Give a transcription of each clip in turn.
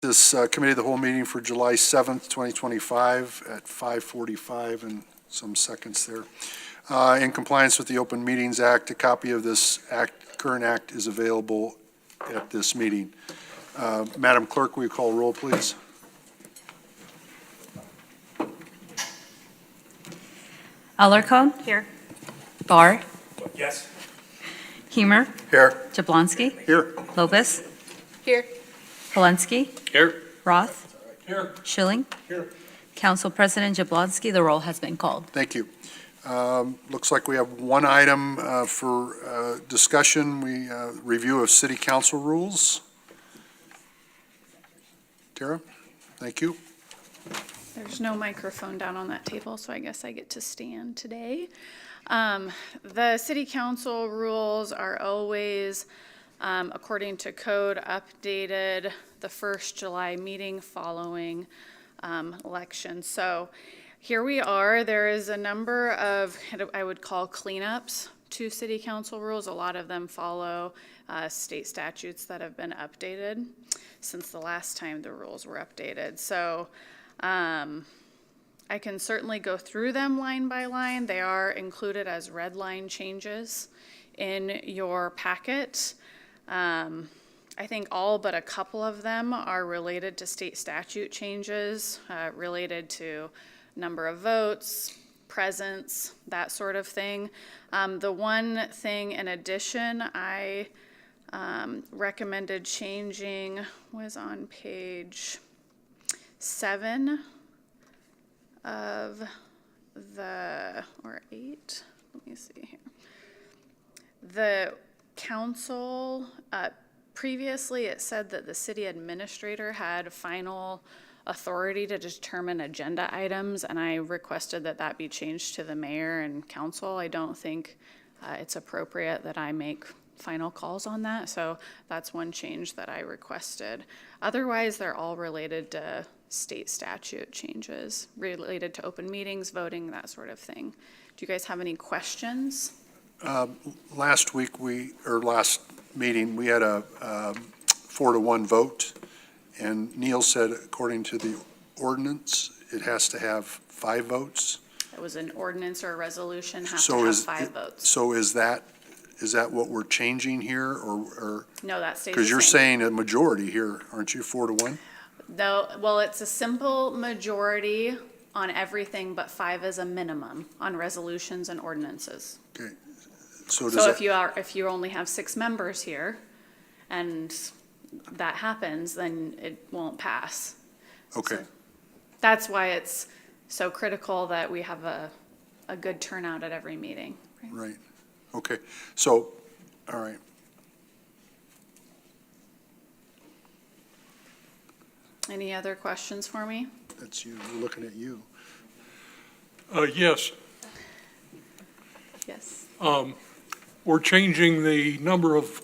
This committee of the whole meeting for July 7th, 2025 at 5:45 and some seconds there. In compliance with the Open Meetings Act, a copy of this current act is available at this meeting. Madam Clerk, will you call roll, please? Alarcon? Here. Barr? Yes. Hemer? Here. Jablonski? Here. Lopez? Here. Polensky? Here. Roth? Here. Schilling? Here. Council President Jablonski, the roll has been called. Thank you. Looks like we have one item for discussion. Review of city council rules. Tara, thank you. There's no microphone down on that table, so I guess I get to stand today. The city council rules are always, according to code, updated the first July meeting following election. So here we are. There is a number of, I would call, cleanups to city council rules. A lot of them follow state statutes that have been updated since the last time the rules were updated. So I can certainly go through them line by line. They are included as red line changes in your packet. I think all but a couple of them are related to state statute changes, related to number of votes, presence, that sort of thing. The one thing in addition I recommended changing was on page 7 of the, or 8, let me see here. The council, previously it said that the city administrator had final authority to determine agenda items, and I requested that that be changed to the mayor and council. I don't think it's appropriate that I make final calls on that, so that's one change that I requested. Otherwise, they're all related to state statute changes, related to open meetings, voting, that sort of thing. Do you guys have any questions? Last meeting, we had a 4-to-1 vote, and Neil said, according to the ordinance, it has to have 5 votes. It was an ordinance or a resolution, have So to have is 5 votes. So is that what we're changing here, or? No, that stays the same. Because you're saying a majority here, aren't you, 4-to-1? No, well, it's a simple majority on everything, but 5 is a minimum on resolutions and ordinances. Okay. So if you only have 6 members here, and that happens, then it won't pass. Okay. So that's why it's so critical that we have a good turnout at every meeting. Right. Okay. So, all right. Any other questions for me? That's you. We're looking at you. Yes. Yes. We're changing the number of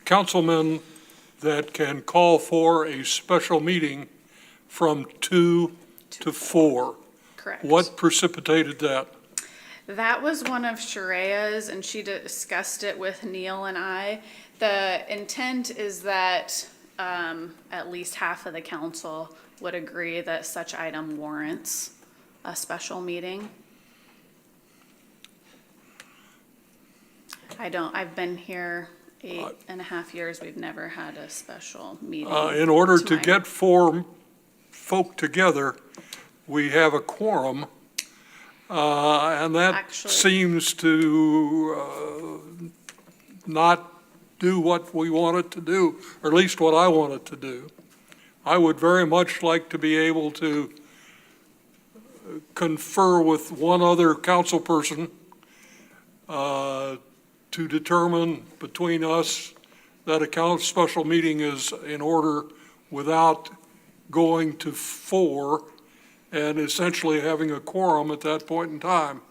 councilmen that can call for a special meeting from 2 to 4. Correct. What precipitated that? That was one of Sharea's, and she discussed it with Neil and I. The intent is that at least half of the council would agree that such item warrants a special meeting. I've been here 8.5 years. We've never had a special meeting. In order to get 4 folk together, we have a quorum, and that Actually, seems to not do what we want it to do, or at least what I want it to do. I would very much like to be able to confer with one other council person to determine between us that a special meeting is in order without going to 4 and essentially having a quorum at that point in time.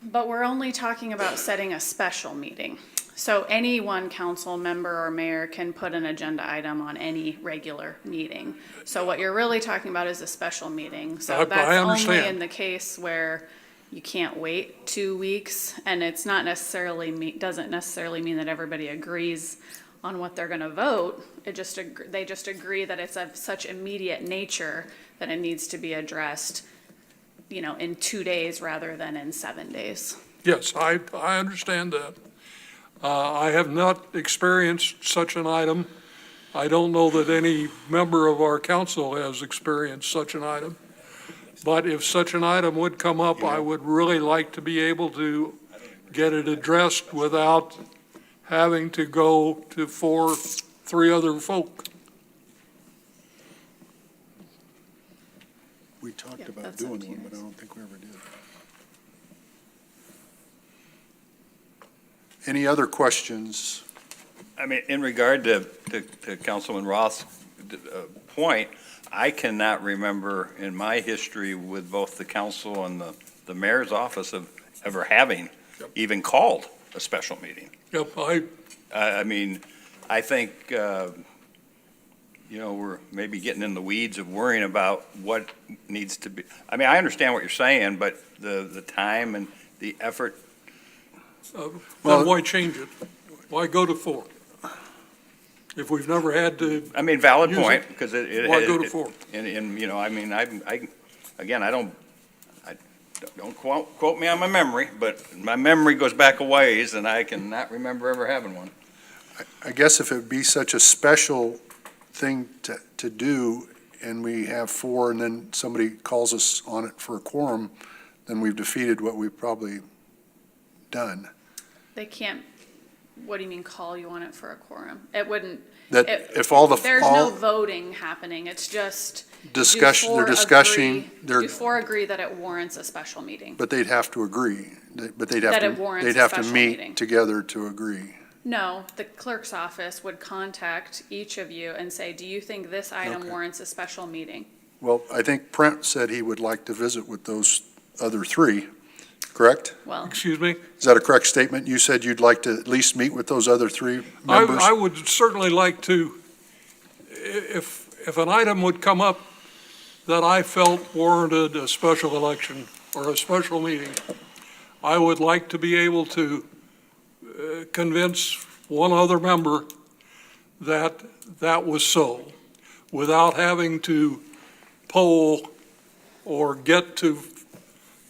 but we're only talking about setting a special meeting. So any one council member or mayor can put an agenda item on any regular meeting. So what you're really talking about is a special meeting. So that's only in the case where you can't wait 2 weeks, and it's not necessarily doesn't necessarily mean that everybody agrees on what they're gonna vote. They just agree that it's of such immediate nature that it needs to be addressed, in 2 days rather than in 7 days. Yes, I understand that. I have not experienced such an item. I don't know that any member of our council has experienced such an item. But if such an item would come up, I would really like to be able to get it addressed without having to go to three other folk. We talked Yeah, about that's up doing to you one, but I guys. don't think we ever did. Any other questions? I mean, in regard to Councilman Roth's point, I cannot remember in my history with both the council and the mayor's office of ever having Yep. even called a special meeting. Yep, I mean, I think, we're maybe getting in the weeds of worrying about what needs to be. I mean, I understand what you're saying, but the time and the effort. then Well- why change it? Why go to 4? If we've never had to, I mean, valid Use it. point, because it. Why go to 4? And, I mean, don't quote me on my memory, but my memory goes back a ways, and I cannot remember ever having one. I guess if it would be such a special thing to do, and we have 4, and then somebody calls us on it for a quorum, then we've defeated what we've probably done. They can't, what do you mean call you on it for a quorum? It wouldn't. That it- if all the, There's no all voting happening, it's just. discussion, they're discussing, Do 4 agree that it warrants a special meeting? but they'd have to agree, but they'd That have it to, warrants they'd a have to special meeting. meet together to agree. No, the clerk's office would contact each of you and say, do you think this item Okay. warrants a special meeting? Well, I think Brent said he would like to visit with those other 3, correct? Well, excuse me? Is that a correct statement? You said you'd like to at least meet with those other 3 members? I would certainly like to, if an item would come up that I felt warranted a special election or a special meeting, I would like to be able to convince one other member that that was so, without having to poll or get to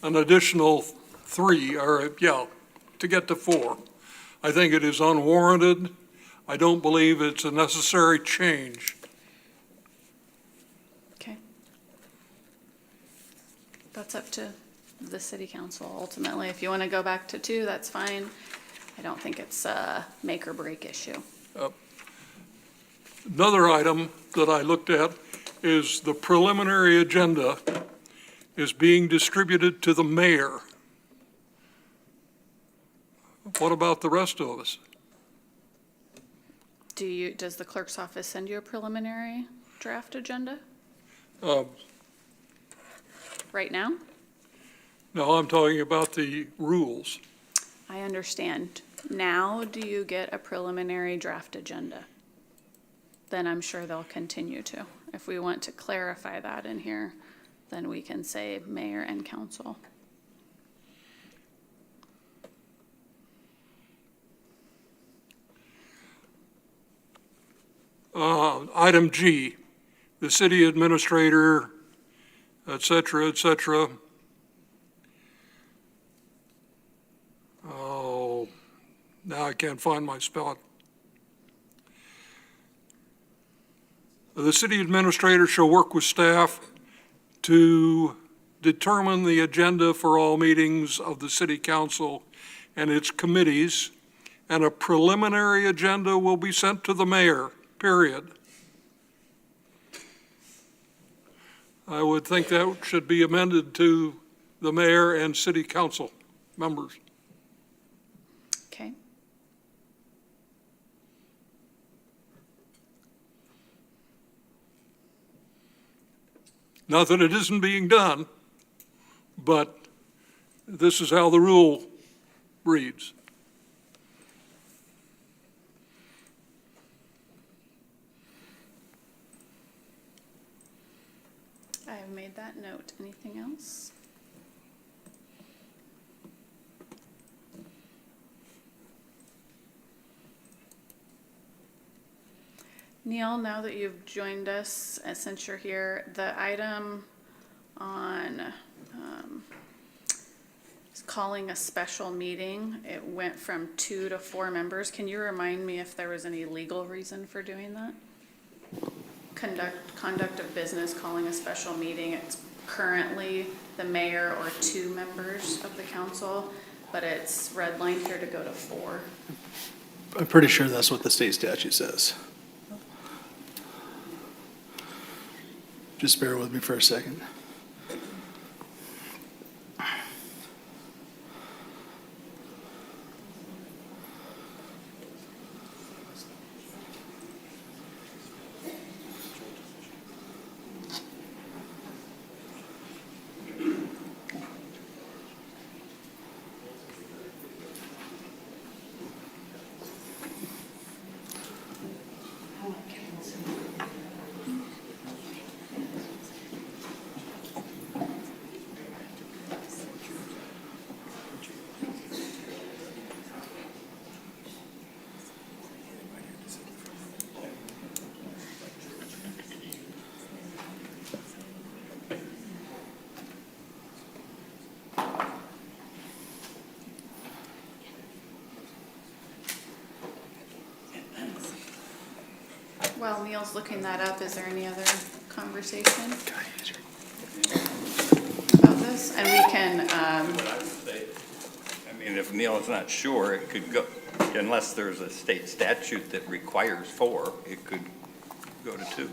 an additional 3, to get to 4. I think it is unwarranted. I don't believe it's a necessary change. okay. That's up to the city council ultimately. If you want to go back to 2, that's fine. I don't think it's a make or break issue. Another item that I looked at is the preliminary agenda is being distributed to the mayor. What about the rest of us? Does the clerk's office send you a preliminary draft agenda Uh, right now? No, I'm talking about the rules. I understand. Now, do you get a preliminary draft agenda? Then I'm sure they'll continue to. If we want to clarify that in here, then we can say mayor and council. Item G, the city administrator, et cetera, et cetera. Oh, now I can't find my spot. The city administrator shall work with staff to determine the agenda for all meetings of the city council and its committees, and a preliminary agenda will be sent to the mayor, period. I would think that should be amended to the mayor and city council members. Okay. Not that it isn't being done, but this is how the rule reads. I have made that note. Anything else? Neil, now that you've joined us, since you're here, the item on calling a special meeting, it went from 2 to 4 members. Can you remind me if there was any legal reason for doing that? Conduct of business, calling a special meeting. It's currently the mayor or 2 members of the council, but it's redlined here to go to 4. I'm pretty sure that's what the state statute says. Just bear with me for a second. While Neil's looking that up, is there any other conversation about this? And we can, What I would say, I mean, if Neil is not sure, it could go, unless there's a state statute that requires 4, it could go to 2,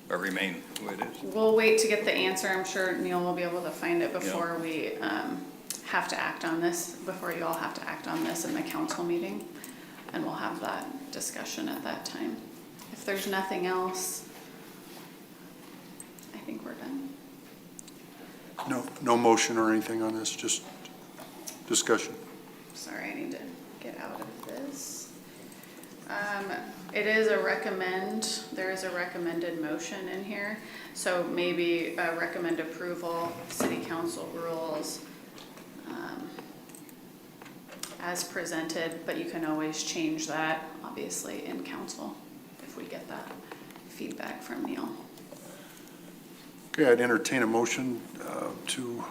or remain who it is. we'll wait to get the answer. I'm sure Neil will be able to find it before we have to act on this, before you all have to act on this in the council meeting. And we'll have that discussion at that time. If there's nothing else, I think we're done. No motion or anything on this, just discussion. Sorry, I need to get out of this. It is a recommend, there is a recommended motion in here. So maybe recommend approval, city council rules as presented, but you can always change that, obviously, in council if we get that feedback from Neil. Okay, I'd entertain a motion to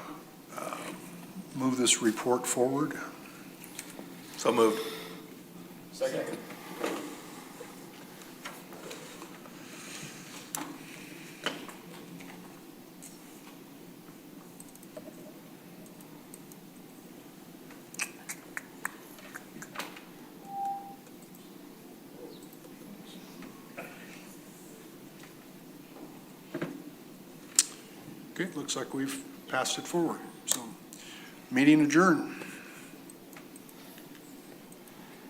move this report forward. So moved. Second. Okay, looks like we've passed it forward. So, meeting adjourned.